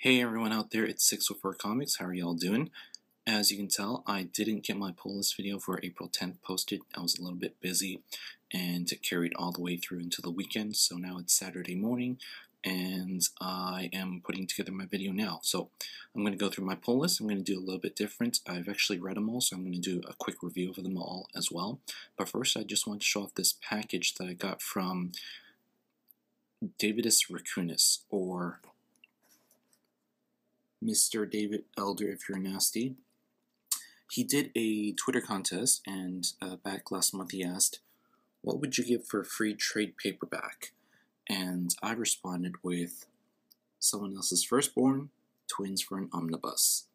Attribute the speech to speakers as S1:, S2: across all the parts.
S1: Hey everyone out there, it's 604 Comics. How are y'all doing? As you can tell, I didn't get my pull list video for April 10th posted. I was a little bit busy and it carried all the way through into the weekend. So now it's Saturday morning and I am putting together my video now. So I'm going to go through my pull list. I'm going to do a little bit different. I've actually read them all, so I'm going to do a quick review of them all as well. But first, I just want to show off this package that I got from DavidusRaccoonus, or Mr. David Elder if you're nasty. He did a Twitter contest, and back last month he asked, what would you give for a free trade paperback? And I responded with Someone Else's Firstborn, Twins for an Omnibus.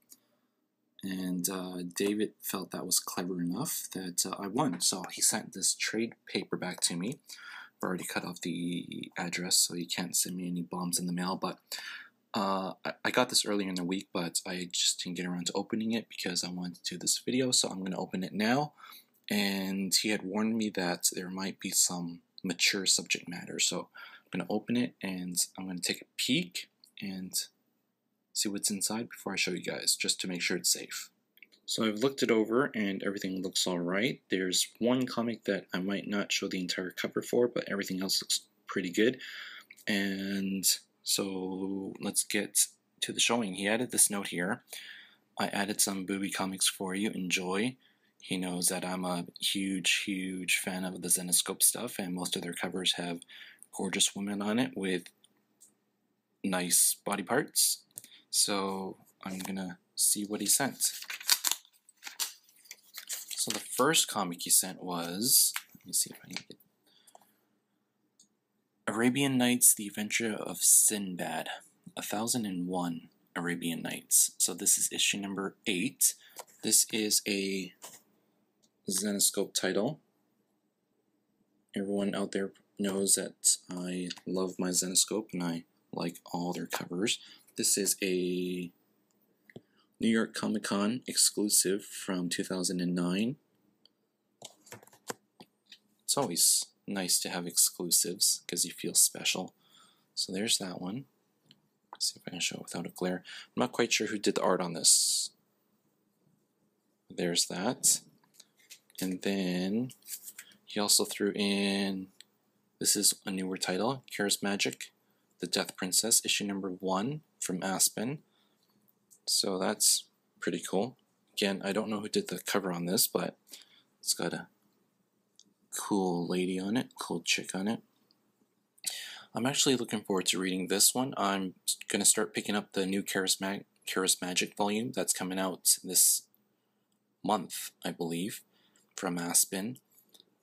S1: And David felt that was clever enough that I won. So he sent this trade paperback to me. I've already cut off the address, so you can't send me any bombs in the mail, but I got this earlier in the week, but I just didn't get around to opening it because I wanted to do this video, so I'm going to open it now. And he had warned me that there might be some mature subject matter, so I'm going to open it and I'm going to take a peek and see what's inside before I show you guys, just to make sure it's safe. So I've looked it over and everything looks alright. There's one comic that I might not show the entire cover for, but everything else looks pretty good. And so let's get to the showing. He added this note here. I added some booby comics for you. Enjoy. He knows that I'm a huge fan of the Zenescope stuff, and most of their covers have gorgeous women on it with nice body parts. So I'm gonna see what he sent. So the first comic he sent was, let me see if I can get Arabian Nights, The Adventure of Sinbad, 1001 Arabian Nights. So this is issue number 8. This is a Zenescope title. Everyone out there knows that I love my Zenescope and I like all their covers. This is a New York Comic Con exclusive from 2009. It's always nice to have exclusives because you feel special. So there's that one. Let's see if I can show it without a glare. I'm not quite sure who did the art on this. There's that. And then he also threw in, this is a newer title, Charismagic, The Death Princess, issue number 1 from Aspen. So that's pretty cool. Again, I don't know who did the cover on this, but it's got a cool lady on it, cool chick on it. I'm actually looking forward to reading this one. I'm going to start picking up the new Charismagic volume that's coming out this month, I believe, from Aspen.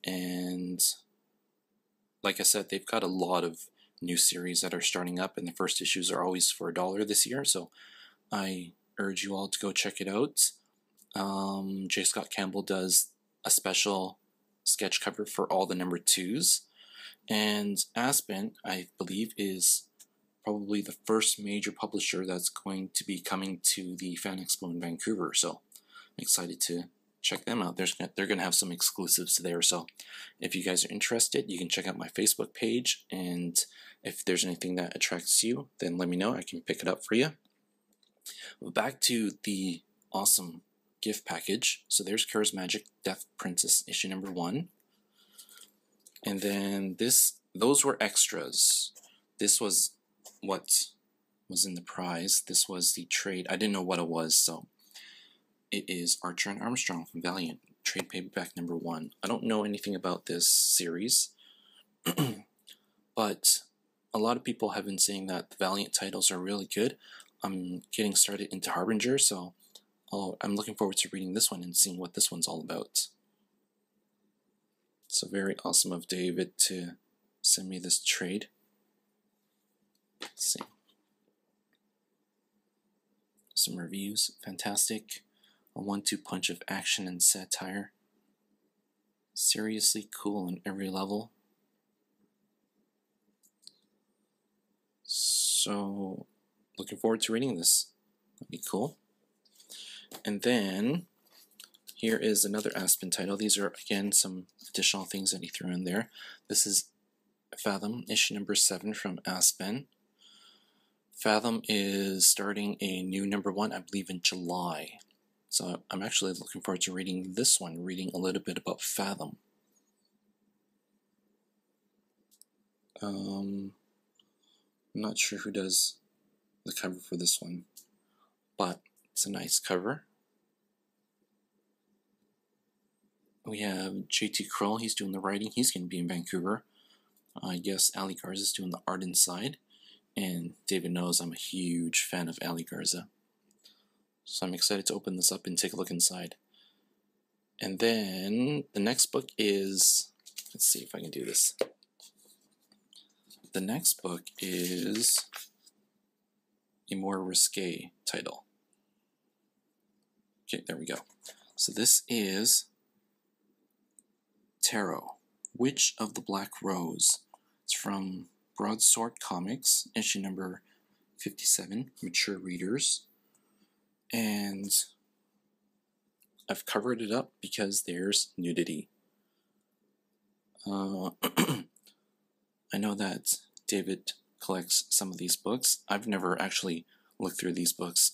S1: And like I said, they've got a lot of new series that are starting up, and the first issues are always for $1 this year, so I urge you all to go check it out. J. Scott Campbell does a special sketch cover for all the number 2s, and Aspen, I believe, is probably the first major publisher that's going to be coming to the Fan Expo in Vancouver, so I'm excited to check them out. They're going to have some exclusives there, so if you guys are interested, you can check out my Facebook page, and if there's anything that attracts you, then let me know. I can pick it up for you. Back to the awesome gift package. So there's Charismagic Death Princess issue number 1. And then those were extras. This was what was in the prize. This was the trade. I didn't know what it was, so it is Archer and Armstrong from Valiant, trade paperback number 1. I don't know anything about this series, but a lot of people have been saying that the Valiant titles are really good. I'm getting started into Harbinger, so I'm looking forward to reading this one and seeing what this one's all about. So very awesome of David to send me this trade. Let's see. Some reviews. Fantastic. A 1-2 punch of action and satire. Seriously cool on every level. So, looking forward to reading this. That'd be cool. And then, here is another Aspen title. These are, again, some additional things that he threw in there. This is Fathom, issue number 7 from Aspen. Fathom is starting a new #1, I believe, in July. So I'm actually looking forward to reading this one, reading a little bit about Fathom. I'm not sure who does the cover for this one, but it's a nice cover. We have JT Kroll, he's doing the writing, he's going to be in Vancouver. I guess Ali Garza's doing the art inside, and David knows I'm a huge fan of Ali Garza. So I'm excited to open this up and take a look inside. And then the next book is, let's see if I can do this. The next book is a more risque title. Okay, there we go. So this is Tarot, Witch of the Black Rose. It's from Broadsword Comics, issue number 57, Mature Readers. And I've covered it up because there's nudity. I know that David collects some of these books. I've never actually looked through these books.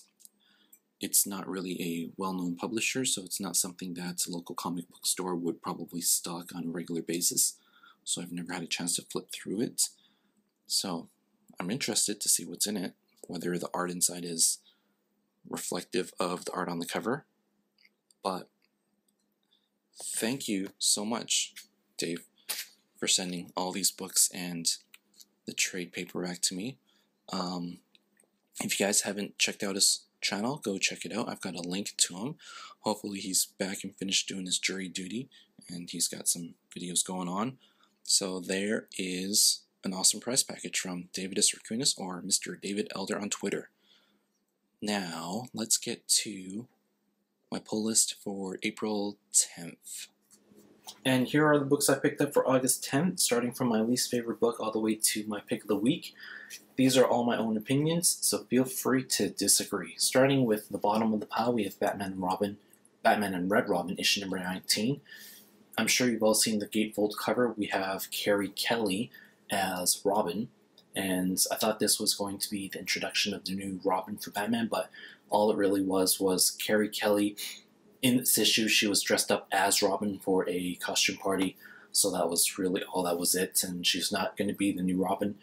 S1: It's not really a well-known publisher, so it's not something that a local comic book store would probably stock on a regular basis. So I've never had a chance to flip through it. So I'm interested to see what's in it, whether the art inside is reflective of the art on the cover. But thank you so much, Dave, for sending all these books and the trade paperback to me. If you guys haven't checked out his channel, go check it out. I've got a link to him. Hopefully he's back and finished doing his jury duty, and he's got some videos going on. So there is an awesome prize package from DavidusRaccoonus, or Mr. David Elder on Twitter. Now let's get to my pull list for April 10th. And here are the books I picked up for August 10th, starting from my least favorite book all the way to my pick of the week. These are all my own opinions, so feel free to disagree. Starting with the bottom of the pile, we have Batman and Red Robin, issue number 19. I'm sure you've all seen the gatefold cover. We have Carrie Kelly as Robin, and I thought this was going to be the introduction of the new Robin for Batman, but all it really was Carrie Kelly. In this issue, she was dressed up as Robin for a costume party, so that was really all that was it, and she's not going to be the new Robin.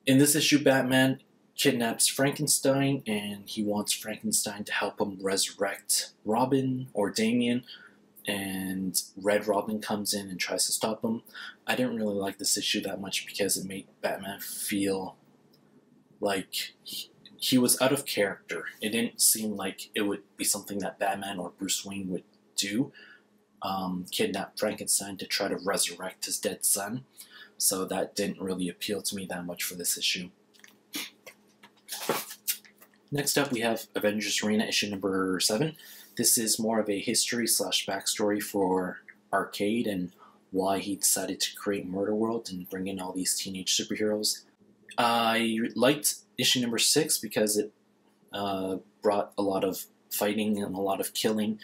S1: In this issue, Batman kidnaps Frankenstein, and he wants Frankenstein to help him resurrect Robin or Damian, and Red Robin comes in and tries to stop him. I didn't really like this issue that much because it made Batman feel like he was out of character. It didn't seem like it would be something that Batman or Bruce Wayne would do, kidnap Frankenstein to try to resurrect his dead son. So that didn't really appeal to me that much for this issue. Next up, we have Avengers Arena, issue number 7. This is more of a history / backstory for Arcade and why he decided to create Murder World and bring in all these teenage superheroes. I liked issue number 6 because it brought a lot of fighting and a lot of killing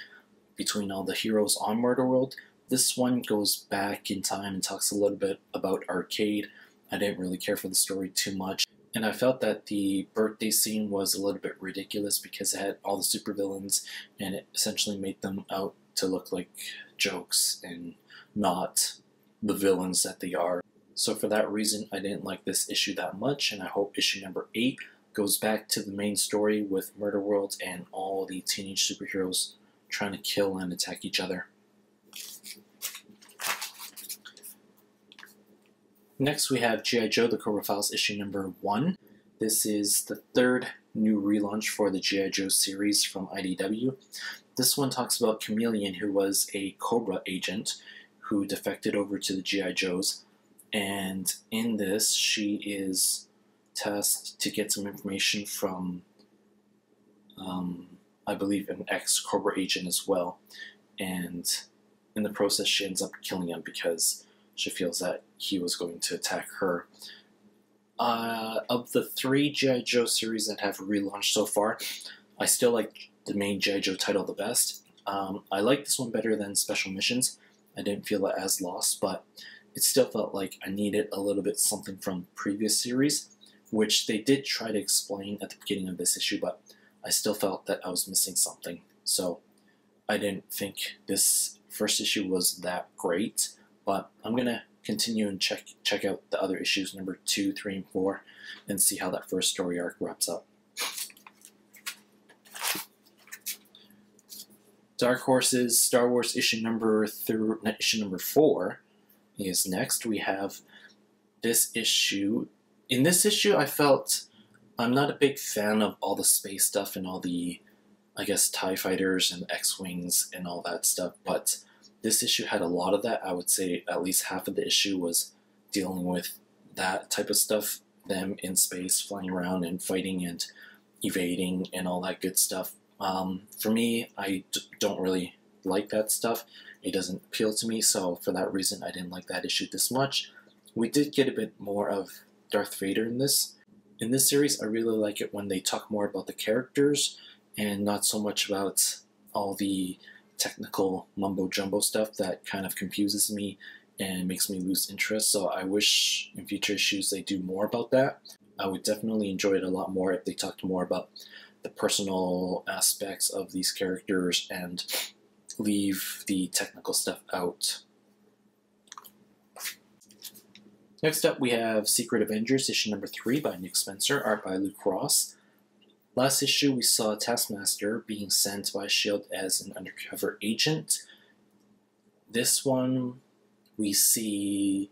S1: between all the heroes on Murder World. This one goes back in time and talks a little bit about Arcade. I didn't really care for the story too much, and I felt that the birthday scene was a little bit ridiculous because it had all the supervillains and it essentially made them out to look like jokes and not the villains that they are. So for that reason, I didn't like this issue that much, and I hope issue number 8 goes back to the main story with Murder World and all the teenage superheroes trying to kill and attack each other. Next, we have G.I. Joe, The Cobra Files, issue number 1. This is the third new relaunch for the G.I. Joe series from IDW. This one talks about Chameleon, who was a Cobra agent who defected over to the G.I. Joes. And in this, she is tasked to get some information from, I believe, an ex-Cobra agent as well. And in the process, she ends up killing him because she feels that he was going to attack her. Of the 3 G.I. Joe series that have relaunched so far, I still like the main G.I. Joe title the best. I like this one better than Special Missions. I didn't feel it as lost, but it still felt like I needed a little bit something from the previous series. which they did try to explain at the beginning of this issue, but I still felt that I was missing something. So I didn't think this first issue was that great, but I'm going to continue and check out the other issues, number 2, 3, and 4, and see how that first story arc wraps up. Dark Horse's Star Wars issue number 4 is next. We have this issue. In this issue, I felt I'm not a big fan of all the space stuff and all the, I guess, TIE fighters and X-Wings and all that stuff, but this issue had a lot of that. I would say at least half of the issue was dealing with that type of stuff, them in space, flying around and fighting and evading and all that good stuff. For me, I don't really like that stuff. It doesn't appeal to me, so for that reason, I didn't like that issue this much. We did get a bit more of Darth Vader in this. In this series, I really like it when they talk more about the characters and not so much about all the technical mumbo-jumbo stuff that kind of confuses me and makes me lose interest. So I wish in future issues they do more about that. I would definitely enjoy it a lot more if they talked more about the personal aspects of these characters and leave the technical stuff out. Next up, we have Secret Avengers, issue number 3 by Nick Spencer, art by Luke Ross. Last issue, we saw Taskmaster being sent by S.H.I.E.L.D. as an undercover agent. This one, we see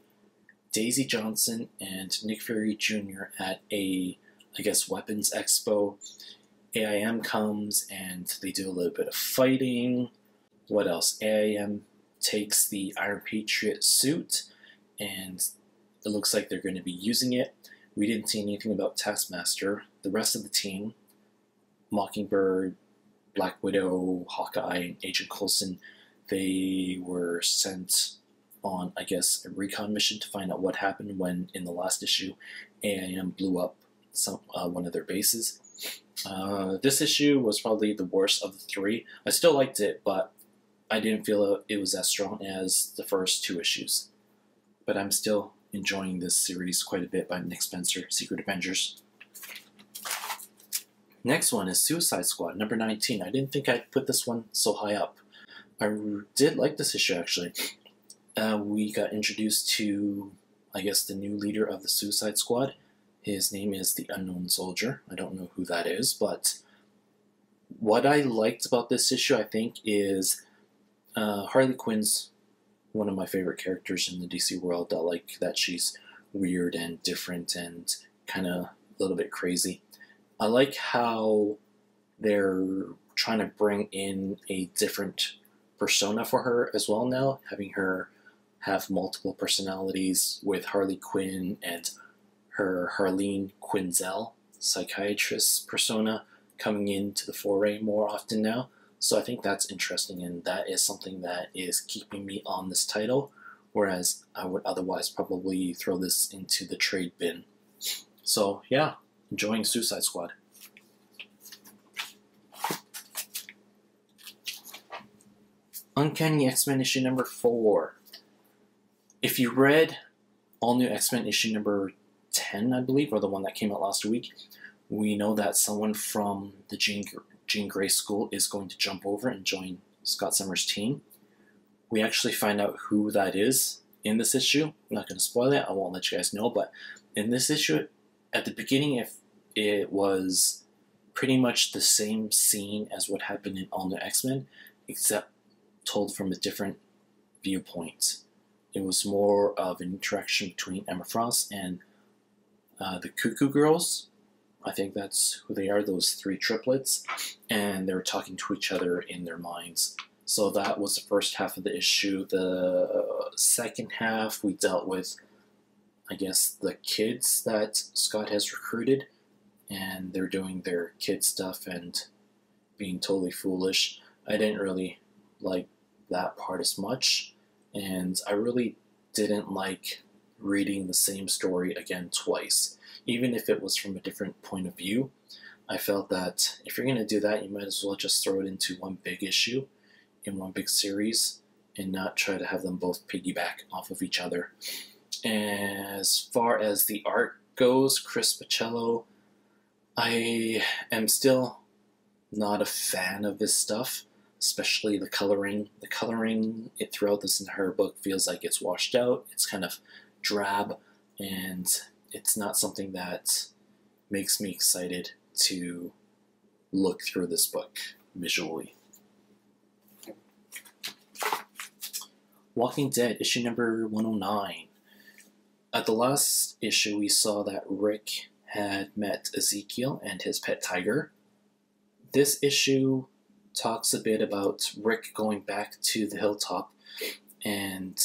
S1: Daisy Johnson and Nick Fury Jr. at a, I guess, weapons expo. AIM comes and they do a little bit of fighting. What else? AIM takes the Iron Patriot suit and it looks like they're going to be using it. We didn't see anything about Taskmaster. The rest of the team, Mockingbird, Black Widow, Hawkeye, and Agent Coulson, they were sent on, I guess, a recon mission to find out what happened when, in the last issue, AIM blew up one of their bases. This issue was probably the worst of the 3. I still liked it, but I didn't feel it was as strong as the first 2 issues. But I'm still enjoying this series quite a bit by Nick Spencer, Secret Avengers. Next one is Suicide Squad, number 19. I didn't think I'd put this one so high up. I did like this issue, actually. We got introduced to, I guess, the new leader of the Suicide Squad. His name is the Unknown Soldier. I don't know who that is, but what I liked about this issue, I think, is Harley Quinn's one of my favorite characters in the DC world. I like that she's weird and different and kind of a little bit crazy. I like how they're trying to bring in a different persona for her as well now, having her have multiple personalities with Harley Quinn and her Harleen Quinzel, psychiatrist persona, coming into the foray more often now. So I think that's interesting, and that is something that is keeping me on this title, whereas I would otherwise probably throw this into the trade bin. So yeah, enjoying Suicide Squad. Uncanny X-Men issue number 4. If you read All New X-Men issue number 10, I believe, or the one that came out last week, we know that someone from the Jean Grey School is going to jump over and join Scott Summers' team. We actually find out who that is in this issue. I'm not going to spoil it, I won't let you guys know, but in this issue, at the beginning, if it was pretty much the same scene as what happened in All New X-Men, except told from a different viewpoint. It was more of an interaction between Emma Frost and the Cuckoo Girls. I think that's who they are, those 3 triplets, and they were talking to each other in their minds. So that was the first half of the issue. The second half, we dealt with, I guess, the kids that Scott has recruited, and they're doing their kid stuff and being totally foolish. I didn't really like that part as much, and I really didn't like reading the same story again twice. Even if it was from a different point of view, I felt that if you're going to do that, you might as well just throw it into one big issue in one big series and not try to have them both piggyback off of each other. As far as the art goes Chris Pacello. I am still not a fan of this stuff, especially the coloring. The coloring throughout this entire book feels like it's washed out. It's kind of drab, and it's not something that makes me excited to look through this book visually. Walking Dead, issue number 109. At the last issue, we saw that Rick had met Ezekiel and his pet tiger. This issue talks a bit about Rick going back to the hilltop, and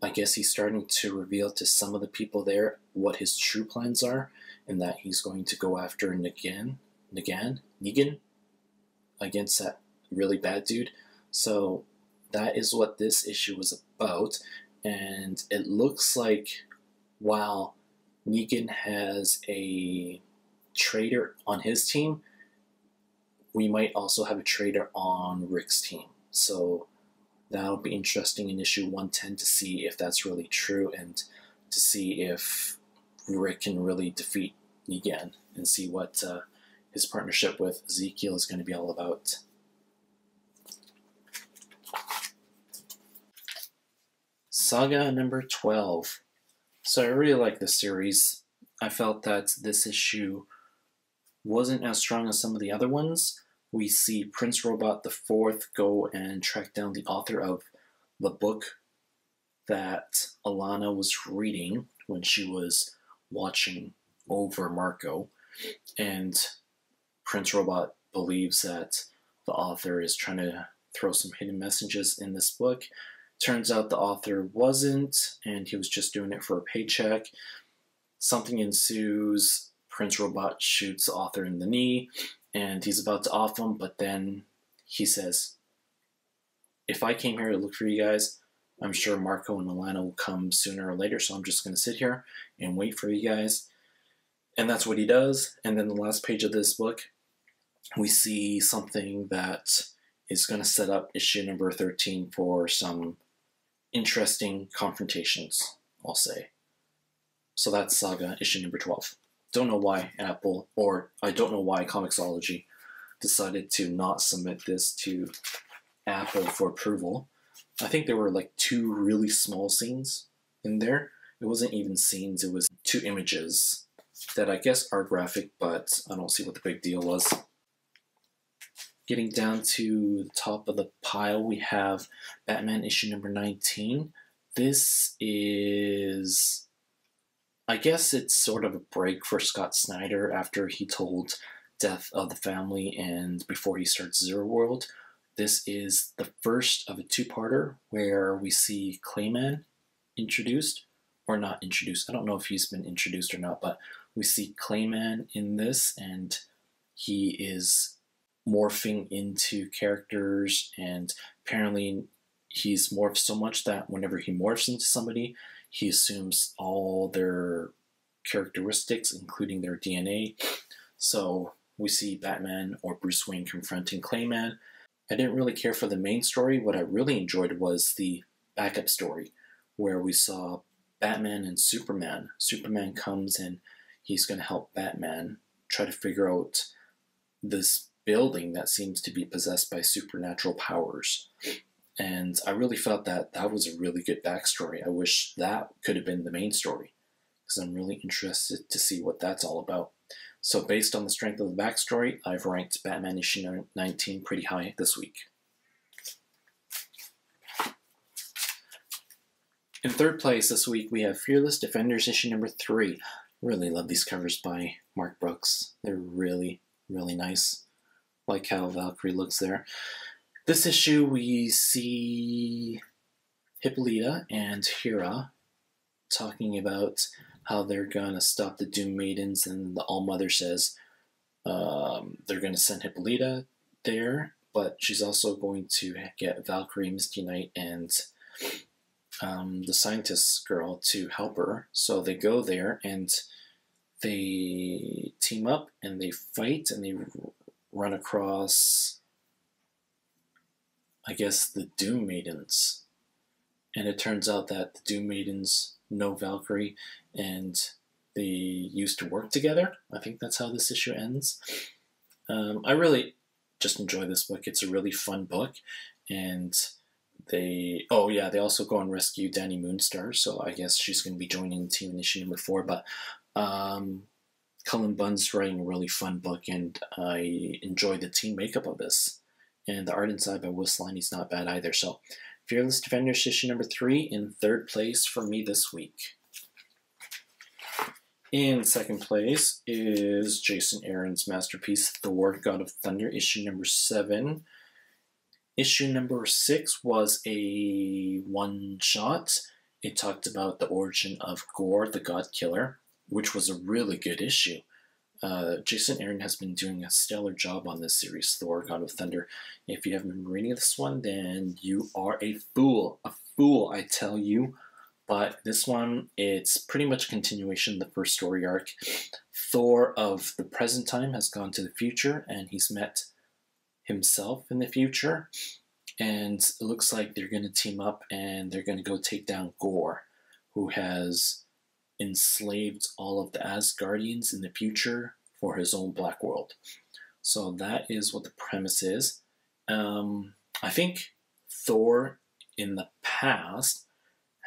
S1: I guess he's starting to reveal to some of the people there what his true plans are, and that he's going to go after Negan against that really bad dude. So that is what this issue was about, and it looks like while Negan has a traitor on his team, we might also have a traitor on Rick's team. So that'll be interesting in issue 110 to see if that's really true, and to see if Rick can really defeat Negan, and see what his partnership with Ezekiel is going to be all about. Saga number 12. So I really like this series. I felt that this issue wasn't as strong as some of the other ones. We see Prince Robot the Fourth go and track down the author of the book that Alana was reading when she was watching over Marco. And Prince Robot believes that the author is trying to throw some hidden messages in this book. Turns out the author wasn't, and he was just doing it for a paycheck. Something ensues. Prince Robot shoots the author in the knee, and he's about to off him, but then he says, if I came here to look for you guys, I'm sure Marco and Alana will come sooner or later, so I'm just going to sit here and wait for you guys. And that's what he does. And then the last page of this book, we see something that is going to set up issue number 13 for some interesting confrontations, I'll say. So that's Saga, issue number 12. Don't know why Apple, or I don't know why Comixology decided to not submit this to Apple for approval. I think there were like 2 really small scenes in there. It wasn't even scenes, it was 2 images that I guess are graphic, but I don't see what the big deal was. Getting down to the top of the pile, we have Batman issue number 19. This is, I guess it's sort of a break for Scott Snyder after he told Death of the Family and before he starts Zero World. This is the first of a 2-parter where we see Clayman introduced, or not introduced. I don't know if he's been introduced or not, but we see Clayman in this, and he is morphing into characters, and apparently he's morphed so much that whenever he morphs into somebody, he assumes all their characteristics, including their DNA. So we see Batman or Bruce Wayne confronting Clayman. I didn't really care for the main story. What I really enjoyed was the backup story, where we saw Batman and Superman. Superman comes and he's going to help Batman try to figure out this building that seems to be possessed by supernatural powers. And I really felt that that was a really good backstory. I wish that could have been the main story, because I'm really interested to see what that's all about. So based on the strength of the backstory, I've ranked Batman issue 19 pretty high this week. In third place this week, we have Fearless Defenders issue number 3. Really love these covers by Mark Brooks. They're really, really nice. Like how Valkyrie looks there. This issue, we see Hippolyta and Hera talking about how they're going to stop the Doom Maidens, and the All-Mother says they're going to send Hippolyta there, but she's also going to get Valkyrie, Misty Knight, and the scientist girl to help her. So they go there, and they team up, and they fight, and they run across, I guess, the Doom Maidens. And it turns out that the Doom Maidens know Valkyrie, and they used to work together. I think that's how this issue ends. I really just enjoy this book. It's a really fun book, and they also go and rescue Danny Moonstar, so I guess she's going to be joining the team in issue number 4. But Cullen Bunn's writing a really fun book, and I enjoy the team makeup of this. And the art inside by Will Sliney's not bad either. So Fearless Defenders issue number 3 in 3rd place for me this week. In 2nd place is Jason Aaron's masterpiece, Thor God of Thunder, issue number 7. Issue number 6 was a one-shot. It talked about the origin of Gore, the God Killer, which was a really good issue. Jason Aaron has been doing a stellar job on this series, Thor God of Thunder. If you haven't been reading this one, then you are a fool, I tell you. But this one, it's pretty much a continuation of the first story arc. Thor of the present time has gone to the future, and he's met himself in the future. And it looks like they're going to team up, and they're going to go take down Gore, who has enslaved all of the Asgardians in the future for his own black world. So that is what the premise is. I think Thor in the past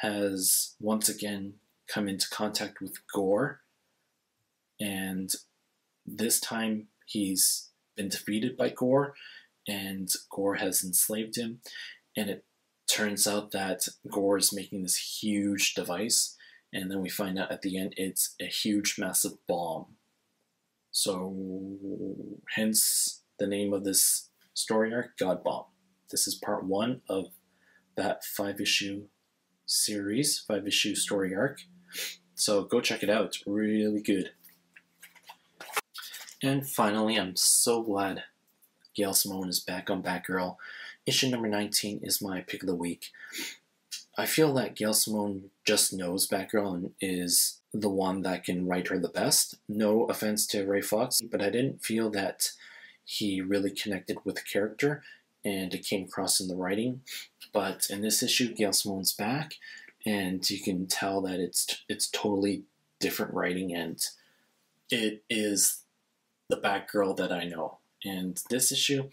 S1: has once again come into contact with Gore, and this time he's been defeated by Gore, and Gore has enslaved him, and it turns out that Gore is making this huge device, and then we find out at the end it's a huge massive bomb. So hence the name of this story arc, God Bomb. This is part 1 of that 5-issue series, 5-issue story arc. So go check it out. It's really good. And finally, I'm so glad Gail Simone is back on Batgirl. Issue number 19 is my pick of the week. I feel that Gail Simone just knows Batgirl and is the one that can write her the best. No offense to Ray Fox, but I didn't feel that he really connected with the character, and it came across in the writing. But in this issue, Gail Simone's back, and you can tell that it's totally different writing, and it is the Batgirl that I know. And this issue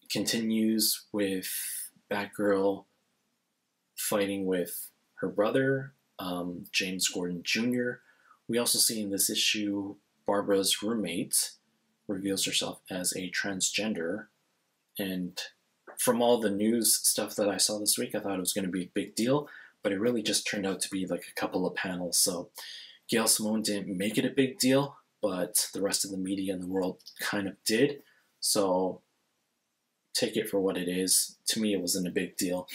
S1: continues with Batgirl fighting with her brother, James Gordon Jr. We also see in this issue Barbara's roommate reveals herself as a transgender, and from all the news stuff that I saw this week, I thought it was going to be a big deal, but it really just turned out to be like a couple of panels. So Gail Simone didn't make it a big deal, but the rest of the media in the world kind of did. So take it for what it is. To me, it wasn't a big deal.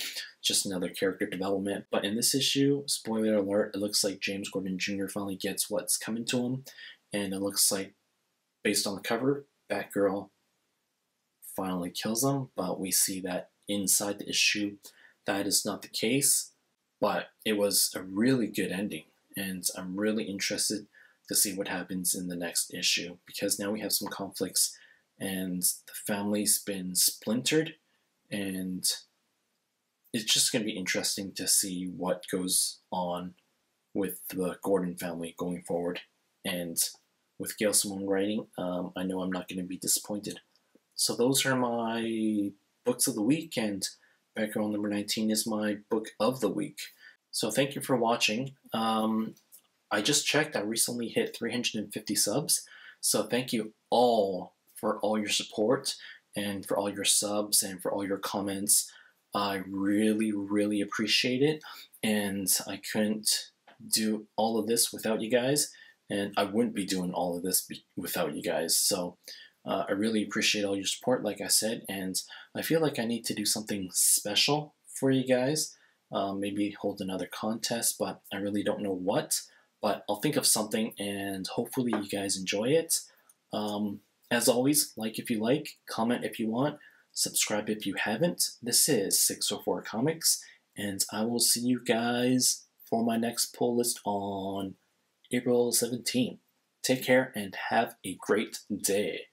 S1: Just another character development. But in this issue, spoiler alert, it looks like James Gordon Jr. finally gets what's coming to him. And it looks like, based on the cover, Batgirl finally kills him. But we see that inside the issue, that is not the case. But it was a really good ending. And I'm really interested to see what happens in the next issue. Because now we have some conflicts, and the family's been splintered, and it's just going to be interesting to see what goes on with the Gordon family going forward. And with Gail Simone writing, I know I'm not going to be disappointed. So those are my books of the week, and Batgirl number 19 is my book of the week. So thank you for watching. I just checked, I recently hit 350 subs, so thank you all for all your support, and for all your subs, and for all your comments. I really, really appreciate it, and I couldn't do all of this without you guys, and I wouldn't be doing all of this without you guys. So I really appreciate all your support, like I said, and I feel like I need to do something special for you guys. Maybe hold another contest, but I really don't know what. But I'll think of something, and hopefully you guys enjoy it. As always, like if you like, comment if you want, subscribe if you haven't. This is 604 Comics, and I will see you guys for my next pull list on April 17th. Take care and have a great day.